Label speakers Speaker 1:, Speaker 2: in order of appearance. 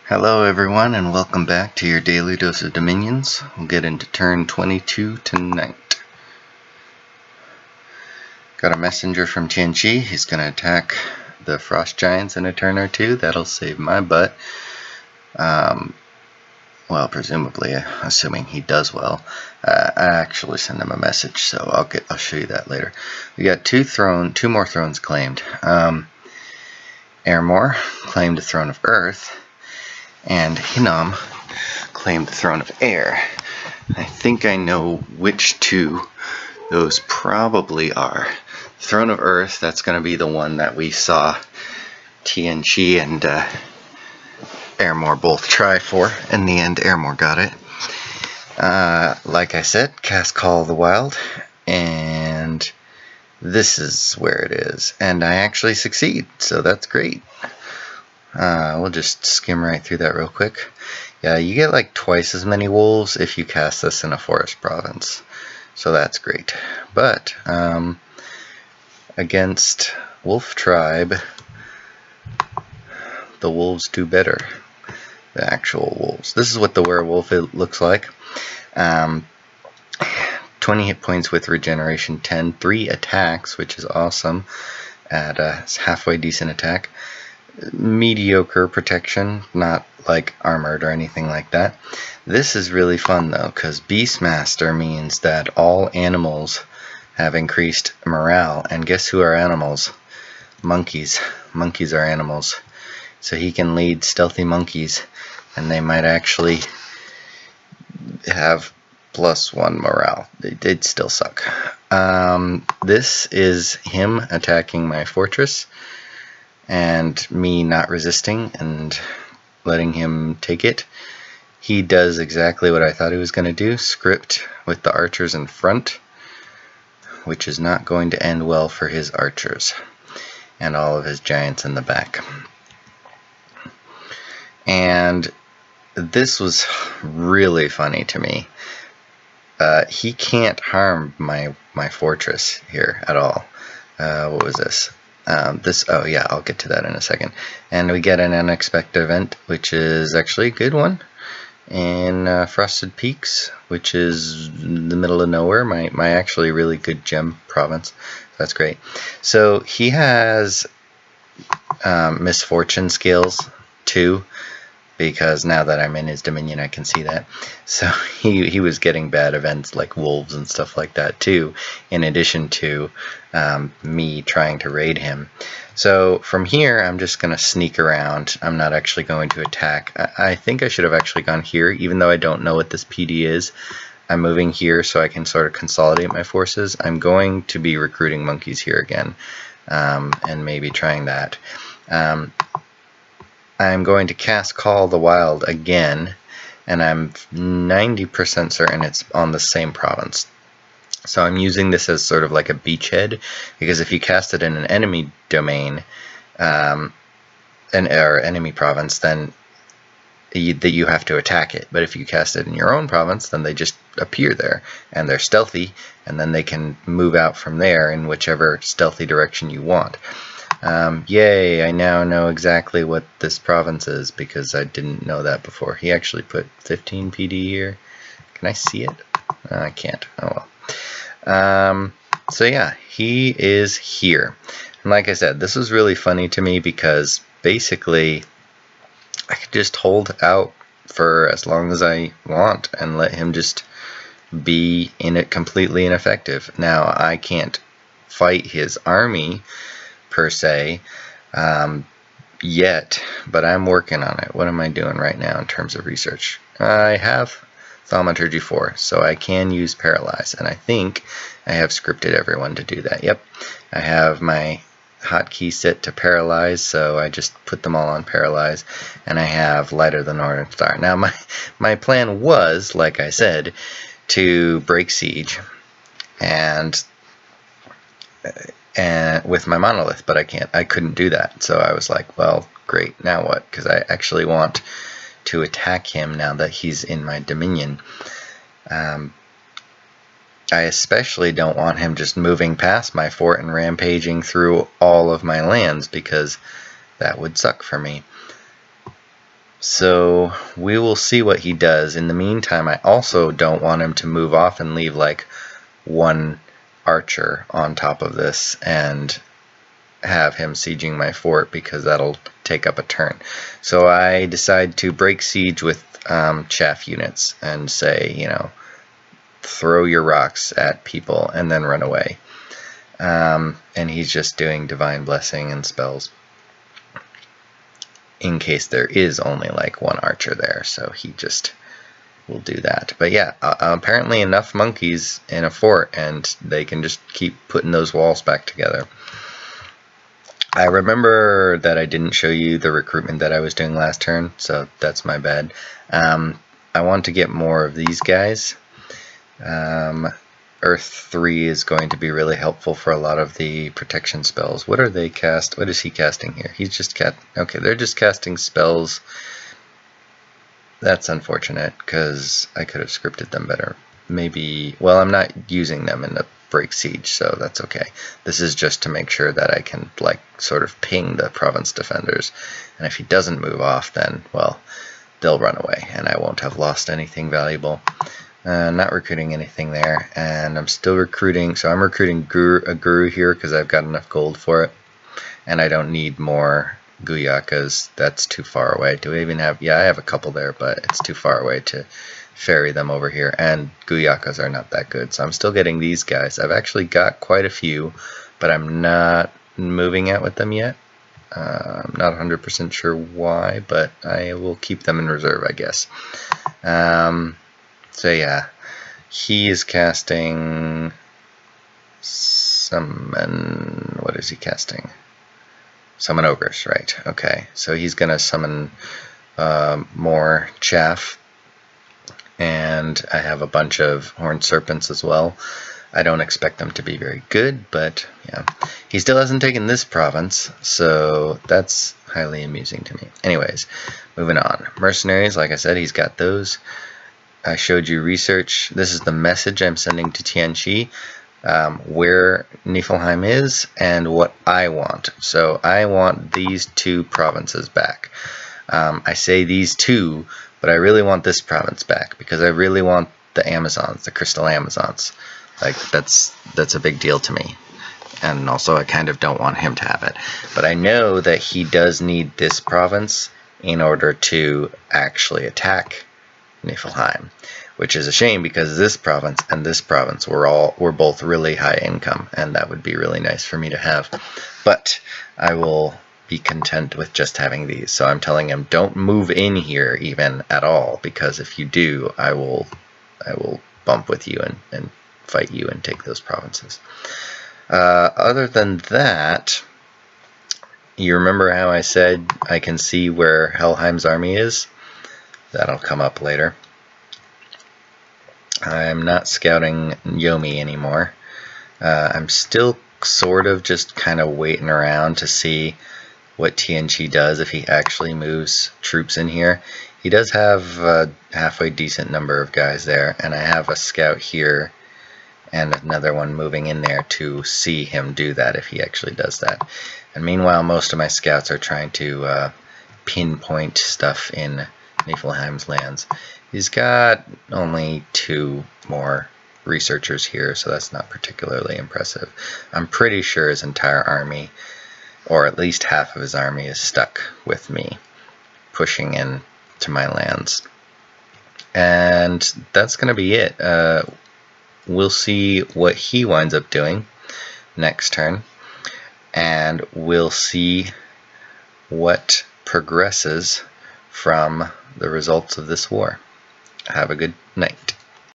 Speaker 1: Hello everyone and welcome back to your daily dose of Dominions. We'll get into turn 22 tonight. Got a messenger from Tianqi. He's going to attack the Frost Giants in a turn or two. That'll save my butt. Well, presumably, assuming he does well. I actually send him a message, so I'll show you that later. We got two more thrones claimed. Airmore claimed the Throne of Earth, and Hinnom claimed the Throne of Air. I think I know which two those probably are. Throne of Earth, that's going to be the one that we saw Tianqi and Airmore both try for. In the end, Airmore got it. Like I said, cast Call of the Wild, and this is where it is. And I actually succeed, so that's great. We'll just skim right through that real quick. Yeah, you get like twice as many wolves if you cast this in a forest province, so that's great. But against Wolf Tribe, the wolves do better. The actual wolves. This is what the werewolf looks like. 20 hit points with regeneration 10, 3 attacks, which is awesome at a halfway decent attack. Mediocre protection, not like armored or anything like that. This is really fun though, because Beastmaster means that all animals have increased morale, and guess who are animals? Monkeys. Monkeys are animals. So he can lead stealthy monkeys, and they might actually have +1 morale. They'd still suck. This is him attacking my fortress, and me not resisting and letting him take it. He does exactly what I thought he was going to do. Script with the archers in front, which is not going to end well for his archers and all of his giants in the back. And this was really funny to me. He can't harm my fortress here at all. What was this? Oh yeah, I'll get to that in a second. And we get an unexpected event, which is actually a good one, in Frosted Peaks, which is in the middle of nowhere, my actually really good gem province. That's great. So he has misfortune scales too, because now that I'm in his dominion I can see that. So he was getting bad events like wolves and stuff like that too, in addition to me trying to raid him. So from here I'm just going to sneak around. I'm not actually going to attack. I think I should have actually gone here, even though I don't know what this PD is. I'm moving here so I can sort of consolidate my forces. I'm going to be recruiting monkeys here again, and maybe trying that. I'm going to cast Call the Wild again, and I'm 90% certain it's on the same province. So I'm using this as sort of like a beachhead, because if you cast it in an enemy domain, or enemy province, then you have to attack it. But if you cast it in your own province, then they just appear there, and they're stealthy, and then they can move out from there in whichever stealthy direction you want. Yay, I now know exactly what this province is, because I didn't know that before. He actually put 15 PD here. Can I see it? I can't. Oh well. So yeah, he is here. And like I said, this was really funny to me because basically I could just hold out for as long as I want and let him just be in it completely ineffective. Now, I can't fight his army per se yet, but I'm working on it. What am I doing right now in terms of research? I have Thaumaturgy 4, so I can use Paralyze, and I think I have scripted everyone to do that. Yep, I have my hotkey set to Paralyze, so I just put them all on Paralyze, and I have Light of the Northern Star. Now my plan was, like I said, to break siege and with my monolith, but I couldn't do that. So I was like, well, great, now what? Because I actually want to attack him now that he's in my dominion. I especially don't want him just moving past my fort and rampaging through all of my lands, because that would suck for me. So we will see what he does. In the meantime, I also don't want him to move off and leave like one archer on top of this and have him sieging my fort, because that'll take up a turn. So I decide to break siege with chaff units and say, you know, throw your rocks at people and then run away. And he's just doing divine blessing and spells in case there is only like one archer there, so he just will do that. But yeah, apparently enough monkeys in a fort and they can just keep putting those walls back together. I remember that I didn't show you the recruitment that I was doing last turn, so that's my bad. I want to get more of these guys. Earth 3 is going to be really helpful for a lot of the protection spells. What are they cast? What is he casting here? He's just okay, they're just casting spells. That's unfortunate, because I could have scripted them better. Maybe, well, I'm not using them in the break siege, so that's okay. This is just to make sure that I can, like, sort of ping the province defenders. And if he doesn't move off, then, well, they'll run away, and I won't have lost anything valuable. Not recruiting anything there, and I'm still recruiting, so I'm recruiting a guru here because I've got enough gold for it, and I don't need more guyakas. That's too far away. Do we even have, yeah, I have a couple there, but it's too far away to ferry them over here, and guyakas are not that good, so I'm still getting these guys. I've actually got quite a few, but I'm not moving out with them yet. I'm not 100% sure why, but I will keep them in reserve, I guess. So yeah, he is casting summon, what is he casting? Summon ogres, right, okay. So he's going to summon more chaff, and I have a bunch of horned serpents as well. I don't expect them to be very good, but yeah. He still hasn't taken this province, so that's highly amusing to me. Anyways, moving on. Mercenaries, like I said, he's got those. I showed you research. This is the message I'm sending to Tianqi, where Niflheim is and what I want. So I want these two provinces back. I say these two, but I really want this province back because I really want the Amazons, the Crystal Amazons. Like that's a big deal to me. And also I kind of don't want him to have it. But I know that he does need this province in order to actually attack Niflheim, which is a shame because this province and this province were both really high income, and that would be really nice for me to have. But I will be content with just having these. So I'm telling him, don't move in here even at all, because if you do, I will bump with you and fight you and take those provinces. Other than that, you remember how I said I can see where Helheim's army is? That'll come up later. I'm not scouting Yomi anymore. I'm still sort of just kind of waiting around to see what Tianqi does if he actually moves troops in here. He does have a halfway decent number of guys there, and I have a scout here and another one moving in there to see him do that if he actually does that. And meanwhile, most of my scouts are trying to pinpoint stuff in Niflheim's lands. He's got only 2 more researchers here, so that's not particularly impressive. I'm pretty sure his entire army, or at least half of his army, is stuck with me, pushing in to my lands. And that's going to be it. We'll see what he winds up doing next turn, and we'll see what progresses from the results of this war. Have a good night.